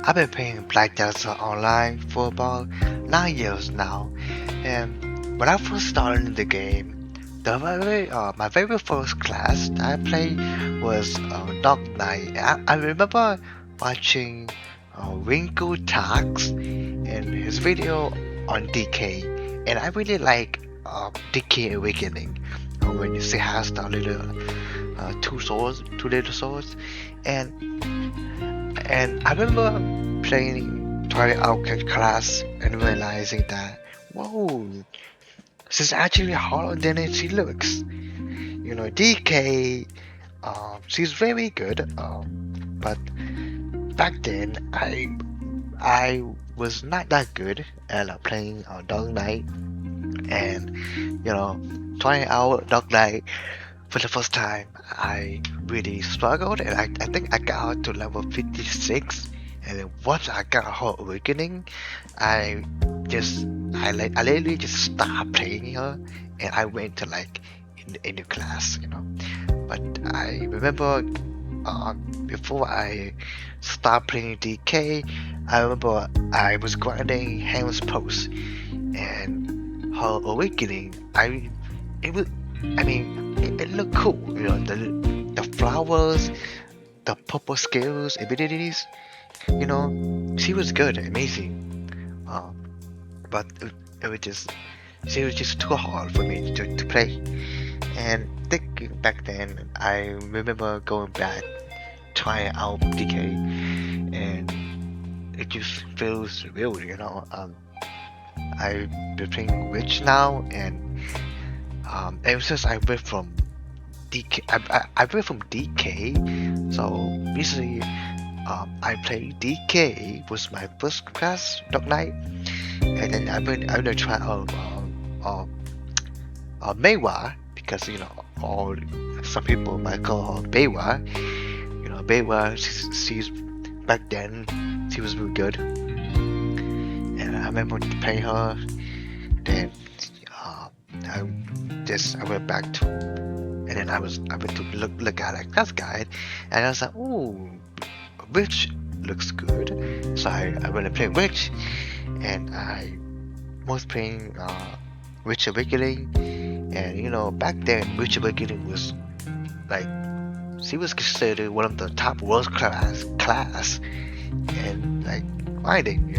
I've been playing Black Desert Online for about 9 years now, and when I first started in the game, my very first class that I played was Dark Knight. I remember watching Winkle Tax and his video on DK, and I really like DK Awakening. When you see has the little two little swords, and I remember trying out class and realizing that, whoa, this is actually harder than it looks. DK, she's very good, but back then I was not that good at playing Dark Knight, and trying out Dark Knight for the first time, I really struggled, and I think I got out to level 56. And then once I got her awakening, I I literally just stopped playing her, and I went to in the class. But I remember before I stopped playing DK, I remember I was grinding Hammer's Post, and her awakening. It was I mean, it looked cool. The flowers, the purple skills, abilities. She was good, amazing. But it was just, she was just too hard for me to play. And thinking back then, I remember going back, trying out DK, and it just feels real. I've been playing Witch now, and ever since I went from DK, I went from DK. So recently, I played DK was my first class Dark Knight, and then I'm gonna try out Maywa, because all some people might call her Baywa. Baywa, she's back then she was really good, and I remember playing her. Then I went back to, and then I went to look at a class guide, and I was like, ooh, Witch looks good. So I went to play Witch, and I was playing Witch Awakening, and back then Witch Awakening was like, she was considered one of the top world class, and like grinding,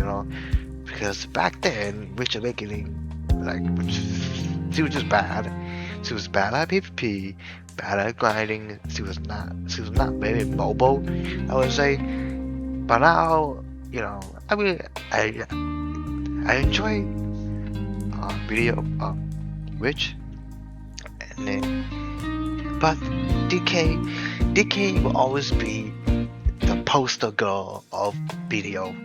because back then Witch Awakening, she was just bad. She was bad at PvP, bad at grinding. She was not very mobile, I would say. But now, I mean, I enjoy video Witch, and then, but DK will always be the poster girl of BDO,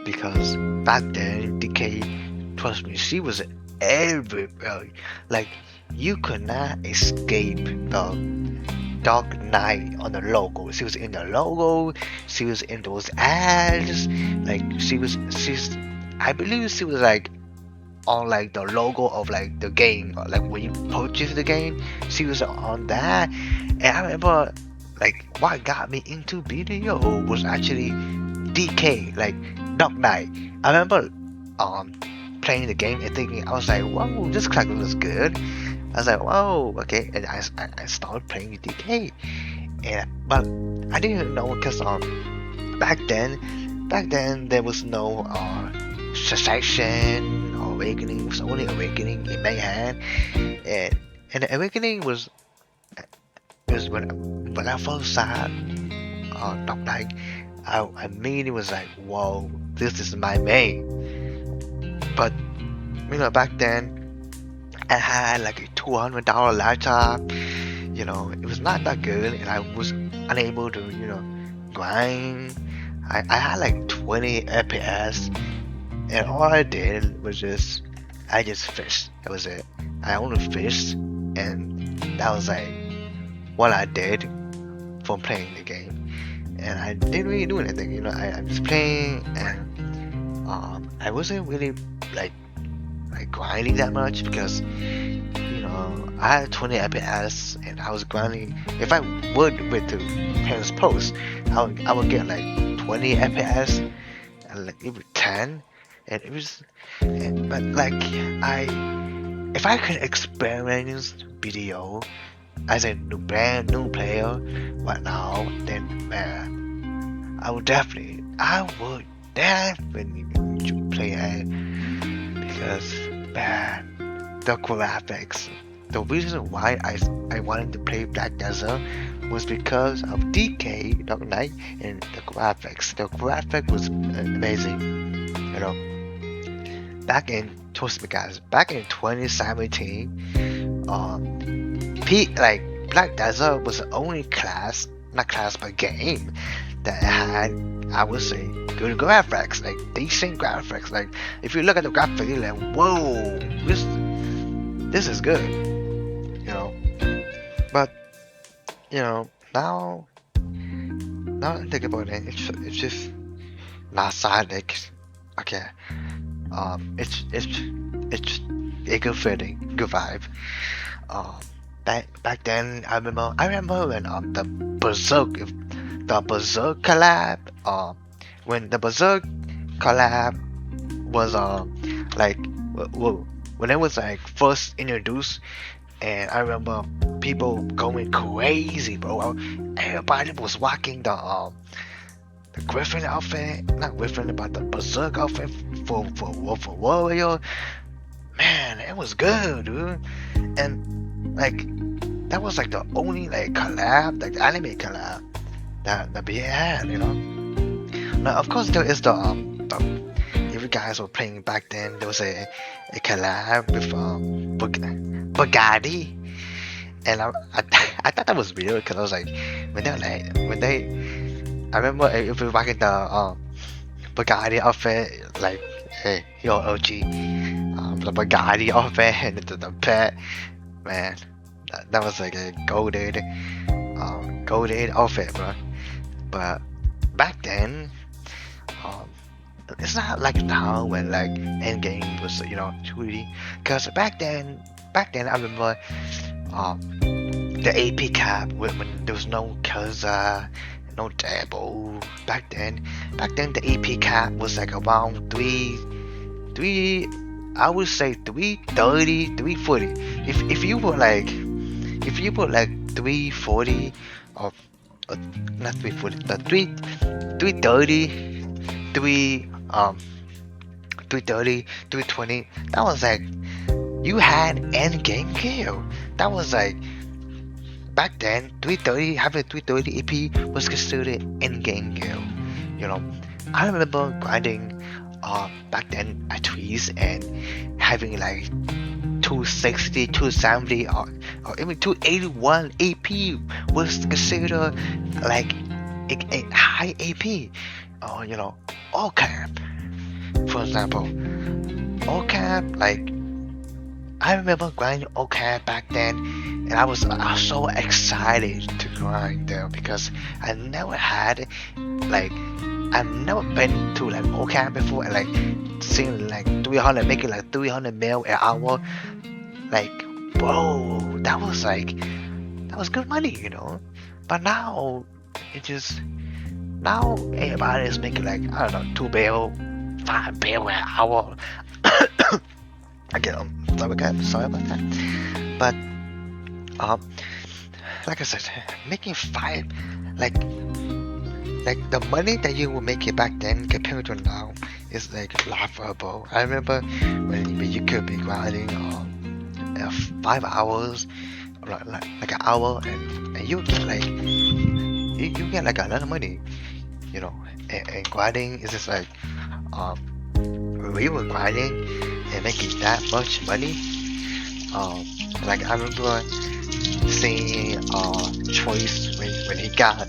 because back then DK, trust me, she was everywhere. Like, you could not escape the Dark Knight on the logo. She was in the logo. She was in those ads. Like, I believe she was like on like the logo of like the game, or like when you purchase the game, she was on that. And I remember, like, what got me into BDO was actually DK, like Dark Knight. I remember playing the game and thinking, I was like, whoa, this character looks good. I was like, whoa, okay, and I started playing DK, but I didn't know, because back then there was no cessation or awakening. It was only awakening in Mayhem, and the awakening was when I first saw Dark Knight, I immediately was like, whoa, this is my main. But back then I had like a $200 laptop. It was not that good, and I was unable to grind. I had like 20 FPS, and all I did was I just fished. That was it. I only fished, and that was like what I did from playing the game. And I didn't really do anything. I was playing, and I wasn't really like grinding that much, because I had 20 FPS, and I was grinding. If I would with the Hammer's Post, I would get like 20 FPS, and like it was 10, and it was, but like I, if I could experience BDO as a brand new player right now, then man, I would definitely play it because man, the graphics. The reason why I wanted to play Black Desert was because of DK Dark Knight and the graphics. The graphic was amazing. You know, trust me guys, back in 2017, like Black Desert was the only class, not class but game that had, I would say, good graphics, like decent graphics. Like if you look at the graphics, you're like, whoa, this is good, you know. But you know, now I think about it, it's just nostalgic. Okay, it's a good feeling, good vibe. Um, back then, I remember when the Berserk collab, when the Berserk collab was like when it was like first introduced, and I remember people going crazy, bro. Everybody was rocking the Griffin outfit, not Griffin, but the Berserk outfit for Warrior. Man, it was good, dude. And like that was like the only like collab, like anime collab that BA had, you know. Now of course there is if you guys were playing back then, there was a collab with Bugatti, and I thought that was weird because I was like, when they, I remember if we were rocking the Bugatti outfit, like, hey, yo OG, the Bugatti outfit and the pet, man, that was like a golded outfit, bro. But back then, um, it's not like now when like Endgame was, you know, 2D. Cause back then I remember the AP cap when there was no Kaza, no Dabo. Back then the AP cap was like around three. I would say 330, 340. If you were like 340 or not 340, the 330, 330, 320. That was like you had end game kill. That was like back then 330, having 330 AP was considered end game kill. You know, I remember grinding back then at Tweez and having like 260, 270 or even 281 AP was considered like a high AP. Or you know, all cap, for example, all cap, like I remember grinding all cap back then, and I was so excited to grind there because I never had like I've never been to like all cap before and like seeing like 300, making like 300 mil an hour. Like, bro, that was good money, you know. But now now everybody is making like, I don't know, 2 bill, 5 bill an hour. Again, sorry about that. But like I said, making 5, like the money that you were making back then compared to now is like laughable. I remember when you could be grinding 5 hours, like an hour, and you get like you get like a lot of money, you know. And grinding is just like we were grinding and making that much money. Like I remember seeing Choice when he got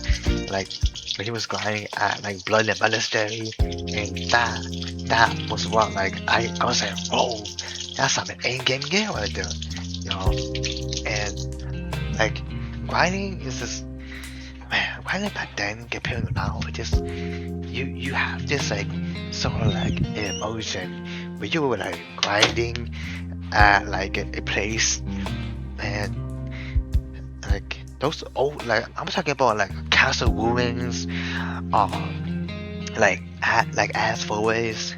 like when he was grinding at like Blood and Monastery, and that was what like I was like, oh, that's an end game game right there, you know. And like grinding is just, man, grinding back then compared to now, it just you have this like sort of like emotion where you were like grinding at like a place, and like those old, like I'm talking about like castle ruins, like as always,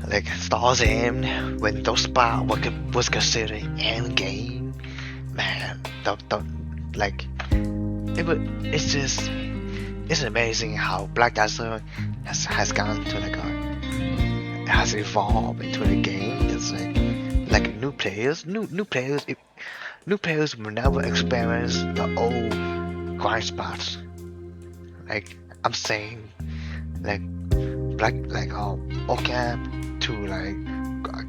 like Stars End when those spot was considered end game. Man, the like it's just it's amazing how Black Desert has gone to has evolved into the game. It's like new players will never experience the old grind spots. Like I'm saying, like Ocamp to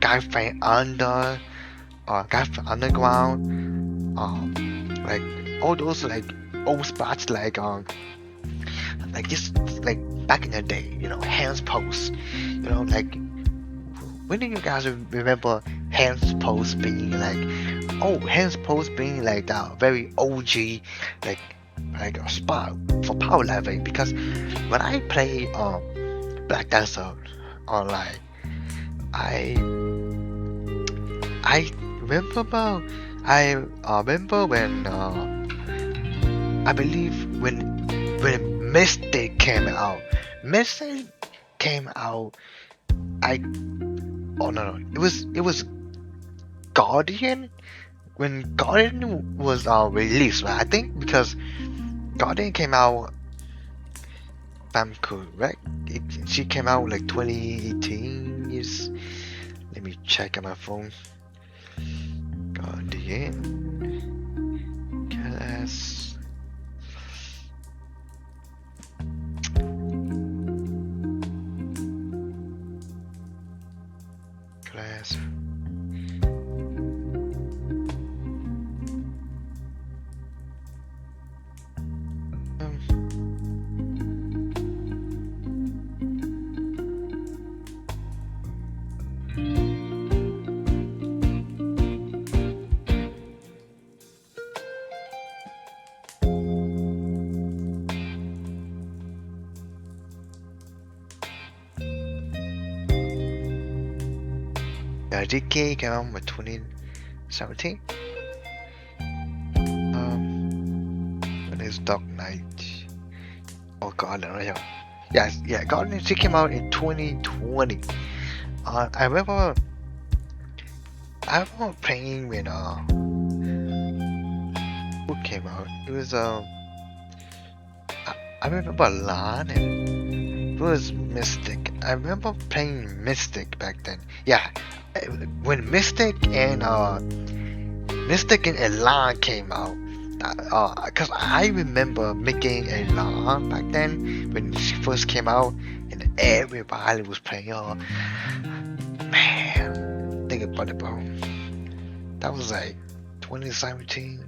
guy fight under or guy fight underground, like all those old spots just like back in the day, hands post, when do you guys remember hands post being hands post being the very OG like a spot for power leveling? Because when I play Black Desert online, I I remember I remember when I believe when Mystic came out. Mystic came out. I oh no, it was Guardian when Guardian was released, right? I think because Guardian came out, if I'm correct, she came out 2018. Yes, let me check on my phone. Guardian class. Class. DK came out with 2017. When is Dark Knight? Oh God, I don't know. Yes, yeah, Guardian. She came out in 2020. I remember playing when who came out? It was I remember Lan and it was Mystic. I remember playing Mystic back then. Yeah, when Mystic and Lan came out. Cause I remember making a LAN back then when she first came out, and everybody was playing her. Man, think about it, bro. That was 2017.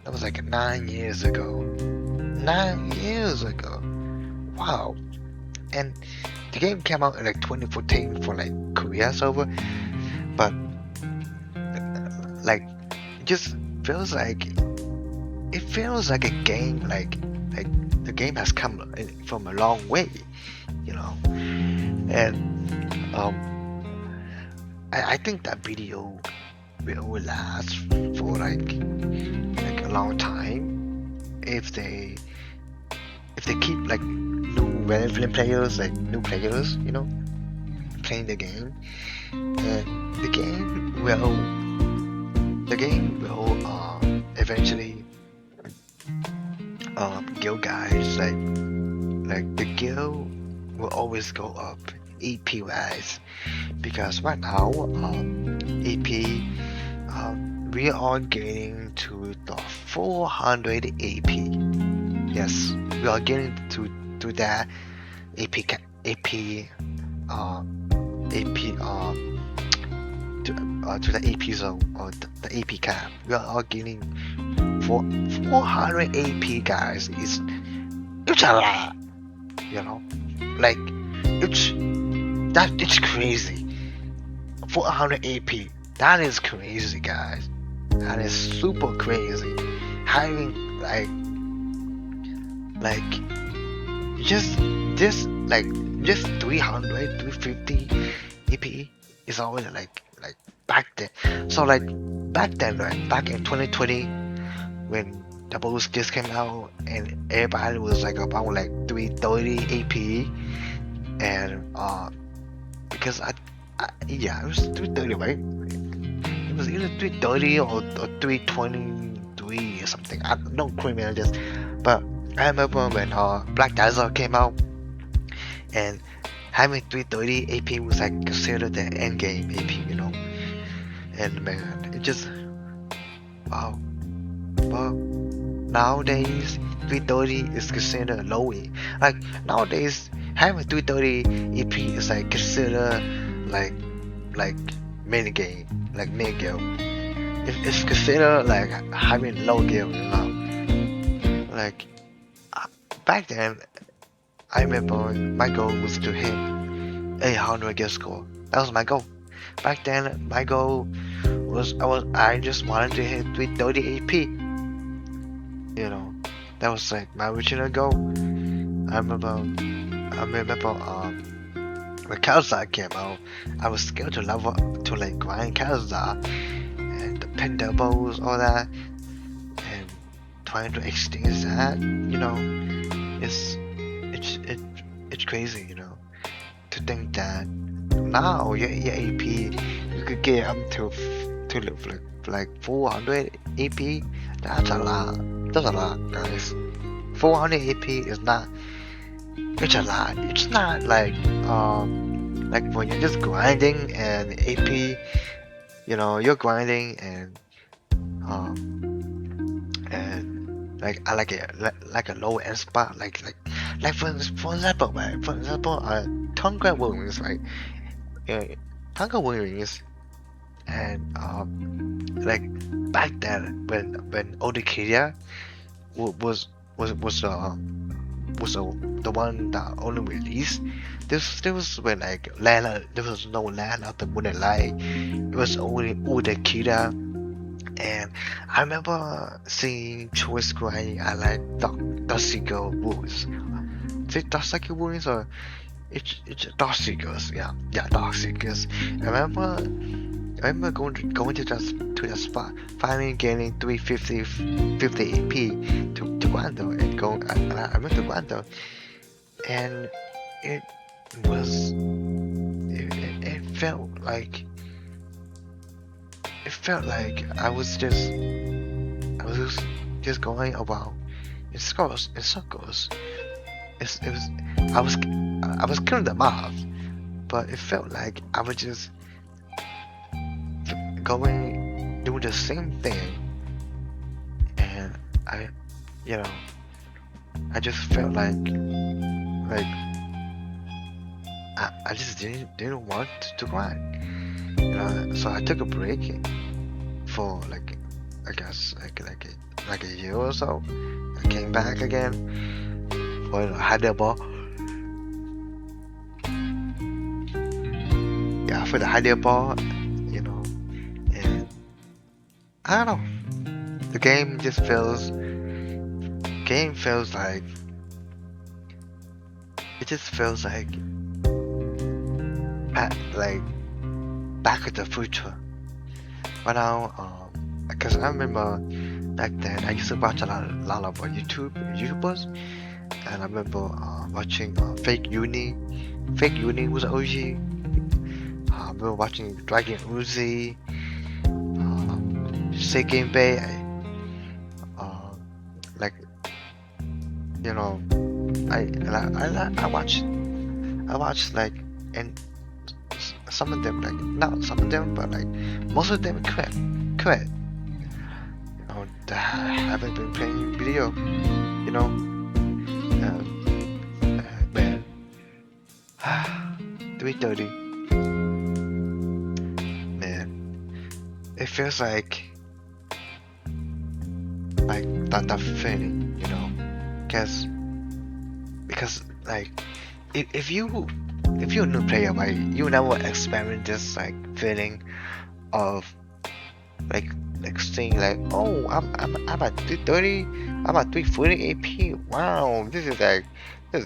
That was 9 years ago. 9 years ago. Wow. And the game came out in 2014 for Korea server, but it just feels it feels like a game the game has come from a long way, and I think that BDO will last for a long time if they keep new relevant players, new players, playing the game, and the game will eventually guild guys the guild will always go up EP wise, because right now EP we are getting to the 400 AP. Yes, we are getting to that AP to the AP zone or the AP cap. We are getting 400 AP, guys. It's a lot, it's crazy. 400 AP, that is crazy, guys. That is super crazy. Having just 300 350 EP is always back then. So back then, back in 2020 when the boost just came out and everybody was about 330 AP, and because yeah, it was 330, right? It was either 330 or 323 or something. I don't quote me on this, but I remember when Black Desert came out, and having 330 AP was like considered the end game AP, you know. And man, it just wow. Well, nowadays 330 is considered low. Like nowadays, having 330 EP is like considered like like mini game, like mid game. It's considered like having low game, you know. Like uh, back then, I remember my goal was to hit 800 gift score. That was my goal. Back then, my goal was I just wanted to hit 330 AP. You know, that was like my original goal. I remember when Kazakh came out, I was scared to level up to like grind Kazakh and the pin doubles, all that, and trying to exchange that. You know, it's it's it, it's crazy. You know, to think that now your AP you could get up to like 400 AP. That's a lot. That's a lot, guys. 400 AP is not. It's a lot. It's not like when you're just grinding and AP. You know, you're grinding and I like it like a low end spot like for example, right? For example, Tonga Wings, right? Tonga Wings and like back then when Odekia was the one that only released. This was when like land there was no land of the Moonlight. It was only Udakira, and I remember seeing Choice crying. I like Dusty-Girl Woods. Is it Dusty-Girl Woods or it's Dusty-Girls? Yeah, Dusty-Girls. I remember going to that spot, finally getting 50 AP to Guando and go. I went to Guando, and it was it felt like I was just going about in circles. It was I was killing them off, but it felt like I was just doing the same thing, and you know, I just felt like I just didn't want to grind, you know. So I took a break for like I guess like a year or so. I came back again for Hyderabad. Yeah, for the Hyderabad, you know, and I don't know. The game feels like it just feels like like Back to the Future. But now, because I remember back then I used to watch a lot of YouTubers, and I remember watching Fake Uni. Fake Uni was OG. I remember watching Dragon Uzi, Seikien Bay. Like you know, I watched like and some of them like not some of them but like most of them quit. You know, that haven't been playing video. You know, man, 330. Man, it feels like that feeling, you know, because like if you're a new player, right, you never experience this like feeling of like seeing like, oh, I'm at 330, I'm at 340 AP. Wow, this is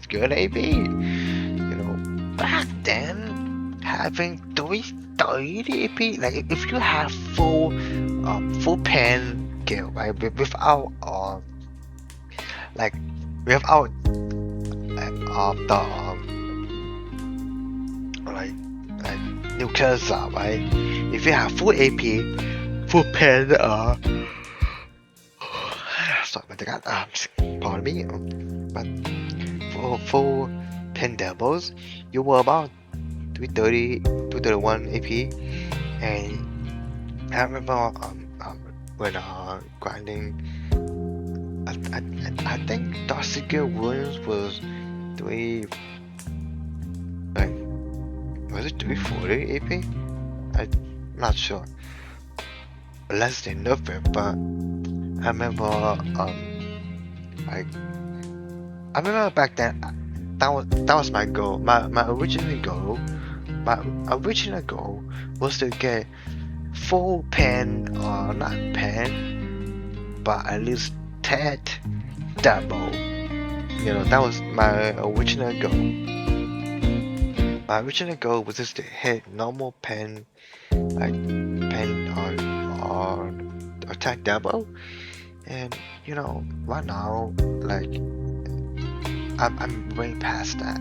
good AP. You know, back then having 330 AP, like if you have full pen skill, right, without like without the like nuclear assault, right? If you have full AP, full pen, sorry about that, pardon me, but for full pen doubles, you were about 230, 231 AP, and I remember when grinding, I think Darcy Williams was 3, like, was it 340 AP? I'm not sure. Less than nothing, but I remember like I remember back then that was my goal. My original goal was to get full pen or not pen, but at least 10 double. You know, that was my original goal. My original goal was just to hit normal pen, like pen or attack double. And you know, right now, like I'm way past that,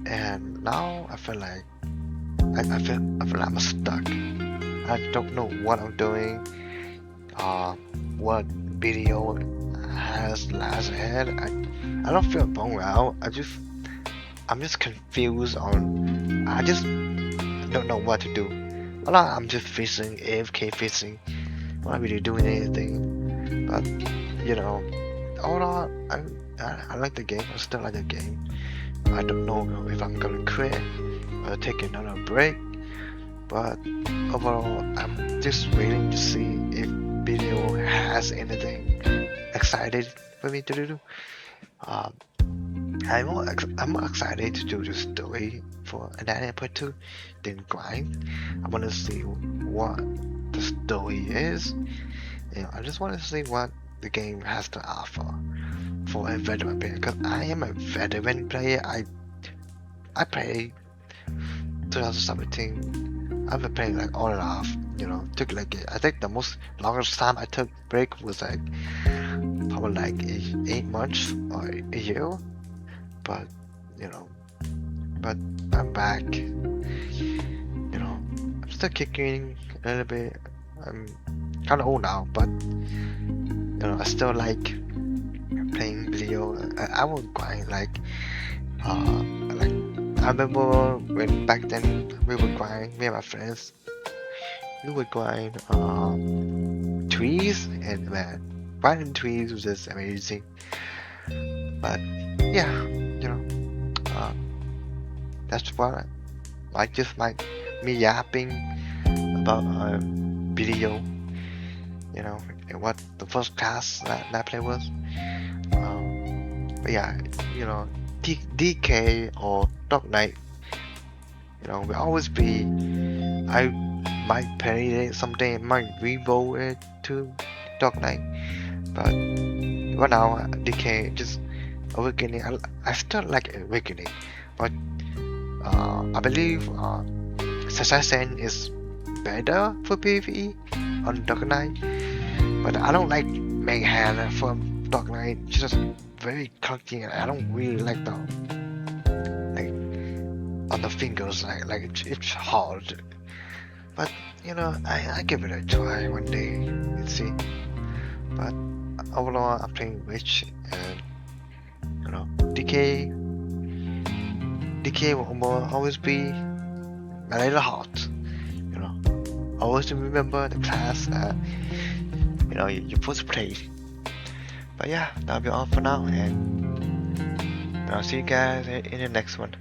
and now I feel like I feel like I'm stuck. I don't know what I'm doing, what BDO has last ahead. I don't feel bummed out. I'm just confused on. I just don't know what to do. Well, I'm just fishing, AFK fishing. I'm not really doing anything. But you know, overall, I like the game. I still like the game. I don't know if I'm gonna quit or take another break. But overall, I'm just waiting to see if BDO has anything excited for me to do. I'm more excited to do the story for Anatomy Part 2 than grind. I want to see what the story is. You know, I just want to see what the game has to offer for a veteran player. Because I am a veteran player. I play 2017. I've been playing like on and off. You know, took like I think the most longest time I took break was like probably like 8 months or a year. But you know, but I'm back. You know, I'm still kicking a little bit. I'm kind of old now, but you know, I still like playing video. I would grind like I remember when back then we would grind. Me and my friends, we would grind trees, and man, grinding trees was just amazing. But yeah, you know, that's what like just like me yapping about video, you know, and what the first class that I played was. But yeah, you know, DK or Dark Knight, you know, will always be. I might play it someday, might reroll it to Dark Knight, but right now DK just Awakening. I still like Awakening, but I believe Assassin is better for PvE on Dark Knight, but I don't like Mayhem from Dark Knight. It's just very clunky, and I don't really like the like on the fingers. Like it's hard, but you know I give it a try one day and see. But overall, I'm playing Witch, and you know DK will always be my little heart. You know, always remember the class that you know you're supposed to play. But yeah, that'll be all for now, and I'll see you guys in the next one.